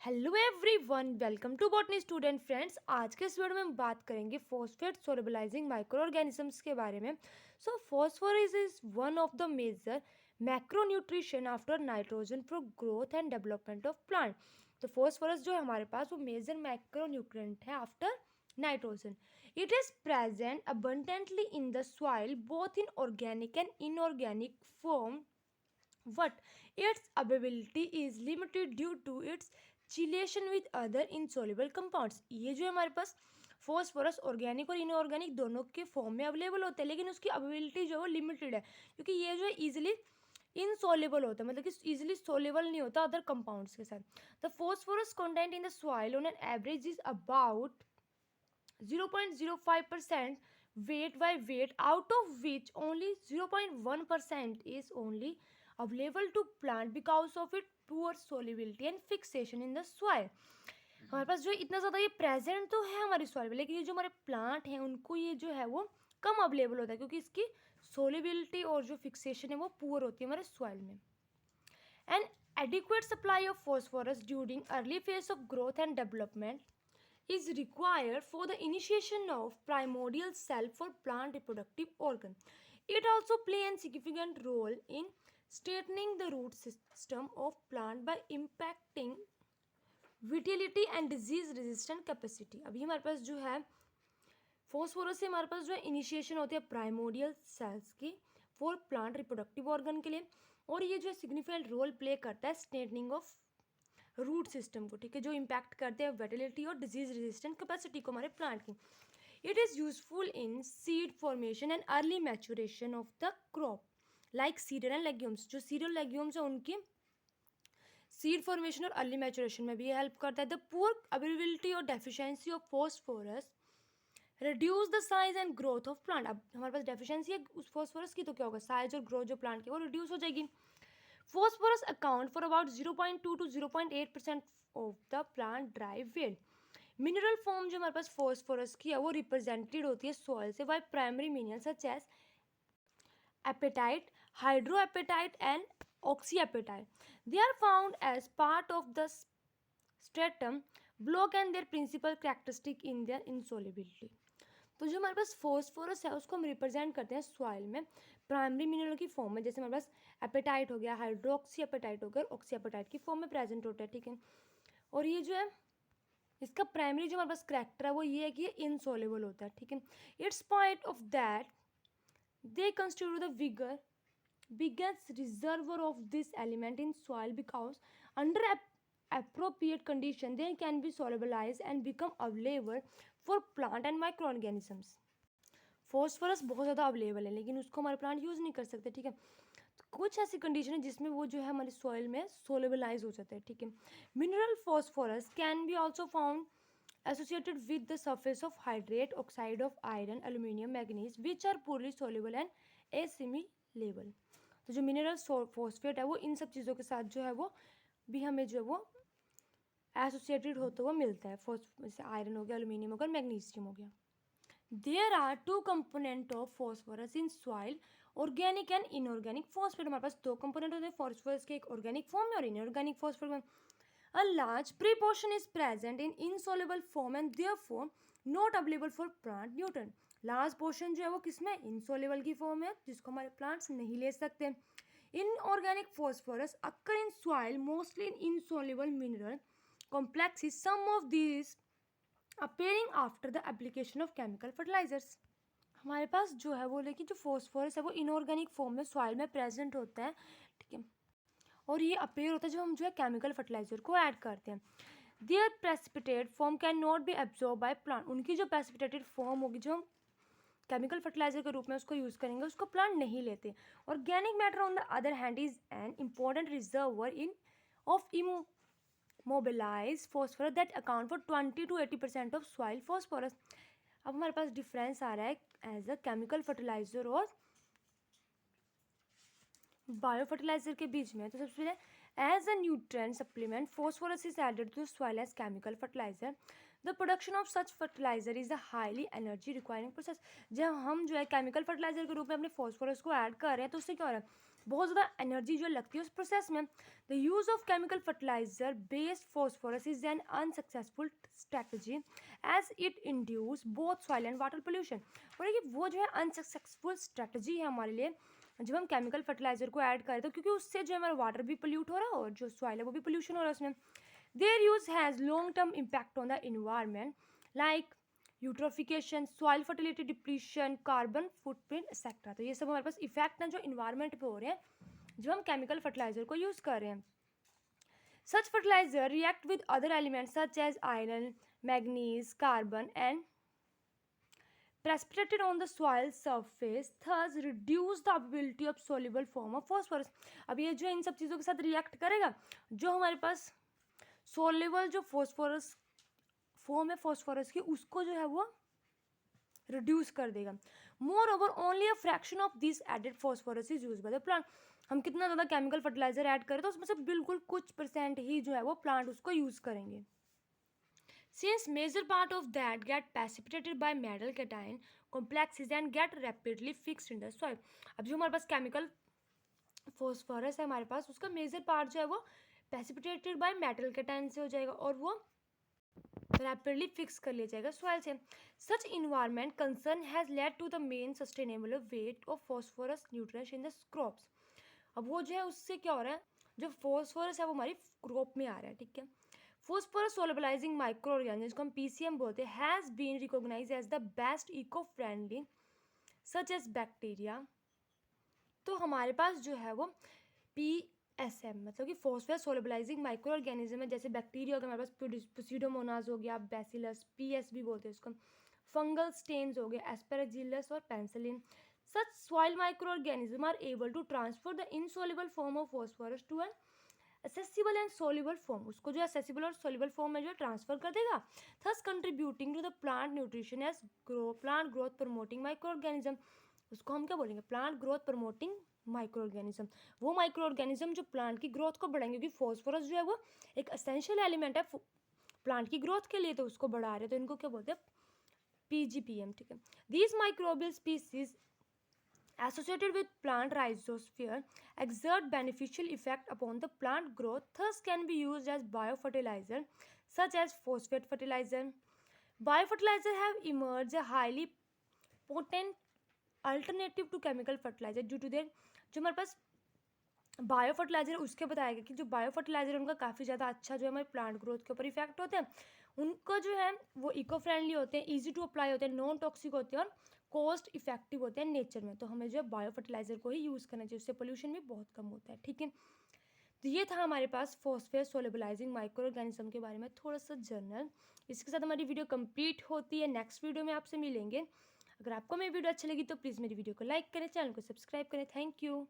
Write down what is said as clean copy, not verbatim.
Hello everyone, welcome to botany student friends. आज के इस वीडियो में हम बात करेंगे फॉस्फेट सोलबिलाइजिंग माइक्रो ऑर्गेनिजम्स के बारे में। Phosphorus is one of the major macronutrition after nitrogen for growth and development of plant. तो फॉस्फोरस जो है हमारे पास वो मेजर मैक्रोन्यूट्रिएंट है after nitrogen. It is present abundantly in the soil both in organic and inorganic form, but its availability is limited due to its chelation with other insoluble compounds. ये जो है हमारे पास फॉस्फोरस ऑर्गेनिक और inorganic दोनों के form में available होता है, लेकिन उसकी अवेलेबिलिटी जो है वो लिमिटेड है, क्योंकि ये जो है इजीली इनसॉल्युबल होता है, मतलब कि इजीली सोल्युबल नहीं होता अदर कंपाउंड्स के साथ। The phosphorus content in the soil on an average is about 0.05% weight by weight, out of which only 0.1% is only available to plant because of its poor solubility and fixation in the soil। हमारे पास जो इतना ज़्यादा ये present तो है हमारी soil में, लेकिन ये जो हमारे प्लांट हैं उनको ये जो है वो कम अवेलेबल होता है, क्योंकि इसकी सोलिबिलिटी और जो फिक्सेशन है वो पुअर होती है हमारे सॉइल में। An adequate supply of phosphorus during early phase of growth and development is required for the initiation of primordial cell for plant reproductive organ. It also plays a significant role in strengthening the root system of plant by impacting vitality and disease resistant capacity। अभी हमारे पास जो है phosphorus से हमारे पास जो है initiation होती है प्राइमोडियल सेल्स की फॉर प्लांट रिप्रोडक्टिव ऑर्गन के लिए, और ये जो है सिग्निफिकेंट रोल प्ले करता है स्ट्रेंथनिंग ऑफ रूट सिस्टम को, ठीक है, जो इम्पैक्ट करते हैं वेटिलिटी और डिजीज रेजिस्टेंट कैपेसिटी को हमारे प्लांट की। It is useful in seed formation and early maturation of the crop like serial and legumes. जो सीरियल लेग्यूम्स है उनकी सीड फॉर्मेशन और अर्ली मैचुरेशन में भी ये हेल्प करता है। द पुअर अवेलेबिलिटी और deficiency of phosphorus reduce the size and growth of plant. अब हमारे पास डेफिशिएंसी है उस फॉस्फोरस की, तो क्या होगा, साइज और ग्रोथ जो प्लांट की वो रिड्यूस हो जाएगी। Phosphorus account for about 0.2 to 0.8% of the plant dry weight। Mineral form जो हमारे पास फॉस्फोरस की है वो रिप्रेजेंटेड होती है सॉइल से by primary mineral such as apatite, hydroapatite and oxyapatite. They are found as part of the stratum block and their principal characteristic in their insolubility. तो जो हमारे पास फॉस्फोरस है उसको हम रिप्रेजेंट करते हैं सॉइल में प्राइमरी मिनरल की फॉर्म में, जैसे हमारे पास एपेटाइट हो गया, हाइड्रोक्सी एपेटाइट हो गया, ऑक्सी एपेटाइट की फॉर्म में प्रेजेंट होता है, ठीक है। और ये जो है इसका प्राइमरी जो हमारे पास करेक्टर है वो ये है कि ये इनसॉल्युबल होता है, ठीक है। It's point of that they constitute the vigour biggest reservoir of this element in soil because under appropriate condition they can be solubilized and become available for plant and microorganisms। Phosphorus बहुत ज़्यादा available है लेकिन उसको हमारे plant use नहीं कर सकते, ठीक है। तो कुछ ऐसी कंडीशन है जिसमें वो जो है हमारे सॉइल में सोलेबलाइज हो जाता है, ठीक है। Mineral phosphorus can be also found associated with the surface of hydrate, oxide of iron, aluminium, manganese which are poorly soluble and assimilable। तो जो मिनरल फॉस्फेट है वो इन सब चीज़ों के साथ जो है वो भी हमें जो है वो एसोसिएटेड होता हुआ मिलता है। जैसे आयरन हो गया, एल्यूमिनियम हो गया, मैग्नीशियम हो गया। There are two component of phosphorus in soil, organic and inorganic phosphate. हमारे पास दो कंपोनेंट होते हैं फॉस्फोरस के, एक ऑर्गेनिक फॉर्म में और इनऑर्गेनिक फॉस्फेट में। A large proportion is present in insoluble form and therefore not available for plant nutrient। Large portion जो है वो किसमें, इनसोलेबल की फॉर्म है जिसको हमारे प्लांट्स नहीं ले सकते। Inorganic phosphorus occur in soil mostly in insoluble mineral complexes, some of these appearing after the application of chemical fertilizers। हमारे पास जो है वो, लेकिन जो फॉस्फोरस है वो इनऑर्गेनिक फॉर्म में सॉइल में प्रेजेंट होता है, ठीक है, और ये अपेयर होता है जब हम जो है केमिकल फर्टिलाइजर को ऐड करते हैं। Their precipitate form can not be absorb by plant. उनकी जो प्रेसिपिटेटेड फॉर्म होगी जो हम केमिकल फर्टिलाइजर के रूप में उसको यूज़ करेंगे उसको प्लांट नहीं लेते। Organic matter on the other hand is an important reservoir in of immobilise phosphorus that account for 20 to 80% of soil phosphorus. अब हमारे पास डिफरेंस आ रहा है एज अ केमिकल फर्टिलाइजर और बायो फर्टिलाइजर के बीच में। तो सबसे पहले as a nutrient supplement phosphorus is added to soil as chemical fertiliser. The production of such fertiliser is a highly energy requiring process. जब हम जो है केमिकल फर्टिलाइजर के रूप में अपने फॉस्फोरस को ऐड कर रहे हैं तो उससे क्या हो रहा है, बहुत ज़्यादा एनर्जी जो लगती है उस प्रोसेस में। The use of chemical fertiliser based phosphorus is an unsuccessful strategy as it induce both soil and water pollution. और ये वो जो है अनसक्सेसफुल स्ट्रैटेजी है हमारे लिए जब हम केमिकल फर्टिलाइजर को ऐड करें, तो क्योंकि उससे जो हमारा वाटर भी पोल्यूट हो रहा है और जो सॉइल है वो भी पोल्यूशन हो रहा है उसमें। Their use has long term impact on the environment like eutrophication, soil fertility depletion, carbon footprint etcetera. तो ये सब हमारे पास इफेक्ट हैं जो इन्वायरमेंट पे हो रहे हैं जब हम केमिकल फर्टिलाइजर को यूज़ कर रहे हैं। Such fertiliser react with other elements such as iron, manganese, carbon and precipitated on the soil surface, thus reduce the availability of soluble form of phosphorus। अब ये जो इन सब चीज़ों के साथ रिएक्ट करेगा, जो हमारे पास सोल्यूबल जो फॉस्फोरस फॉर्म है फॉस्फोरस की, उसको जो है वो रिड्यूस कर देगा। Moreover only a fraction of this added phosphorus is use by the plant. हम कितना ज़्यादा केमिकल फर्टिलाइजर ऐड करें तो उसमें से बिल्कुल कुछ परसेंट ही जो है वो प्लांट उसको यूज़ करेंगे। Since major part of that get precipitated by metal cation complexes and get rapidly fixed in the soil। अब जो हमारे पास केमिकल फॉस्फोरस है हमारे पास, उसका मेजर पार्ट जो है वो प्रेसिपिटेटेड बाय मेटल कैटायन से हो जाएगा और वो रैपिडली फिक्स कर लिया जाएगा सॉइल से। Such environment concern has led to the main sustainable weight of phosphorus nutrients in the crops. अब वो जो है उससे क्या हो रहा है, जो फॉस्फोरस है वो हमारी क्रॉप में आ रहा है, ठीक है। Phosphorus solubilizing microorganisms जिसको हम PCM बोलते हैं has been recognized as the best eco-friendly such as bacteria। तो हमारे पास जो है वो PSM मतलब कि phosphorus solubilizing microorganism है, जैसे बैक्टीरिया हो गया हमारे पास, Pseudomonas हो गया, Bacillus, PS भी बोलते हैं उसको, फंगल स्टेन्स हो गए, Aspergillus और Penicillin। Such soil microorganisms are able to transfer the insoluble form of phosphorus to an accessible and soluble form, उसको जो असेसिबल और सोल्यूबल फॉर्म में जो ट्रांसफर कर देगा, thus contributing to the plant nutrition as plant growth promoting micro organism. उसको हम क्या बोलेंगे, plant growth promoting micro organism. वो माइक्रो ऑर्गेनिज्म जो प्लांट की ग्रोथ को बढ़ाएंगे, क्योंकि फॉस्फोरस जो है वो एक एसेंशियल एलिमेंट है प्लांट की ग्रोथ के लिए, तो उसको बढ़ा रहे, तो इनको क्या बोलते हैं, PGPM, ठीक है। These microbial species associated with plant rhizosphere exert beneficial effect upon the plant growth, thus can be used as biofertilizer such as phosphate fertilizer। Biofertilizer have emerged a highly potent alternative to chemical fertilizer due to their, जो हमारे पास bio fertiliser उसके बताया गया कि जो bio fertiliser उनका काफ़ी ज़्यादा अच्छा जो है हमारे प्लांट ग्रोथ के ऊपर इफेक्ट होते हैं, उनका जो है वो इको फ्रेंडली होते हैं, इजी टू अप्लाई होते हैं, नॉन टॉक्सिक होते हैं और कॉस्ट इफेक्टिव होते हैं नेचर में। तो हमें जो है बायो फर्टिलाइजर को ही यूज़ करना चाहिए, उससे पोल्यूशन भी बहुत कम होता है, ठीक है। तो ये था हमारे पास फॉस्फेट सोलेबलाइजिंग माइक्रो ऑर्गेनिज्म के बारे में थोड़ा सा जर्नल। इसके साथ हमारी वीडियो कंप्लीट होती है, नेक्स्ट वीडियो में आपसे मिलेंगे। अगर आपको मेरी वीडियो अच्छी लगी तो प्लीज़ मेरी वीडियो को लाइक करें, चैनल को सब्सक्राइब करें। Thank you.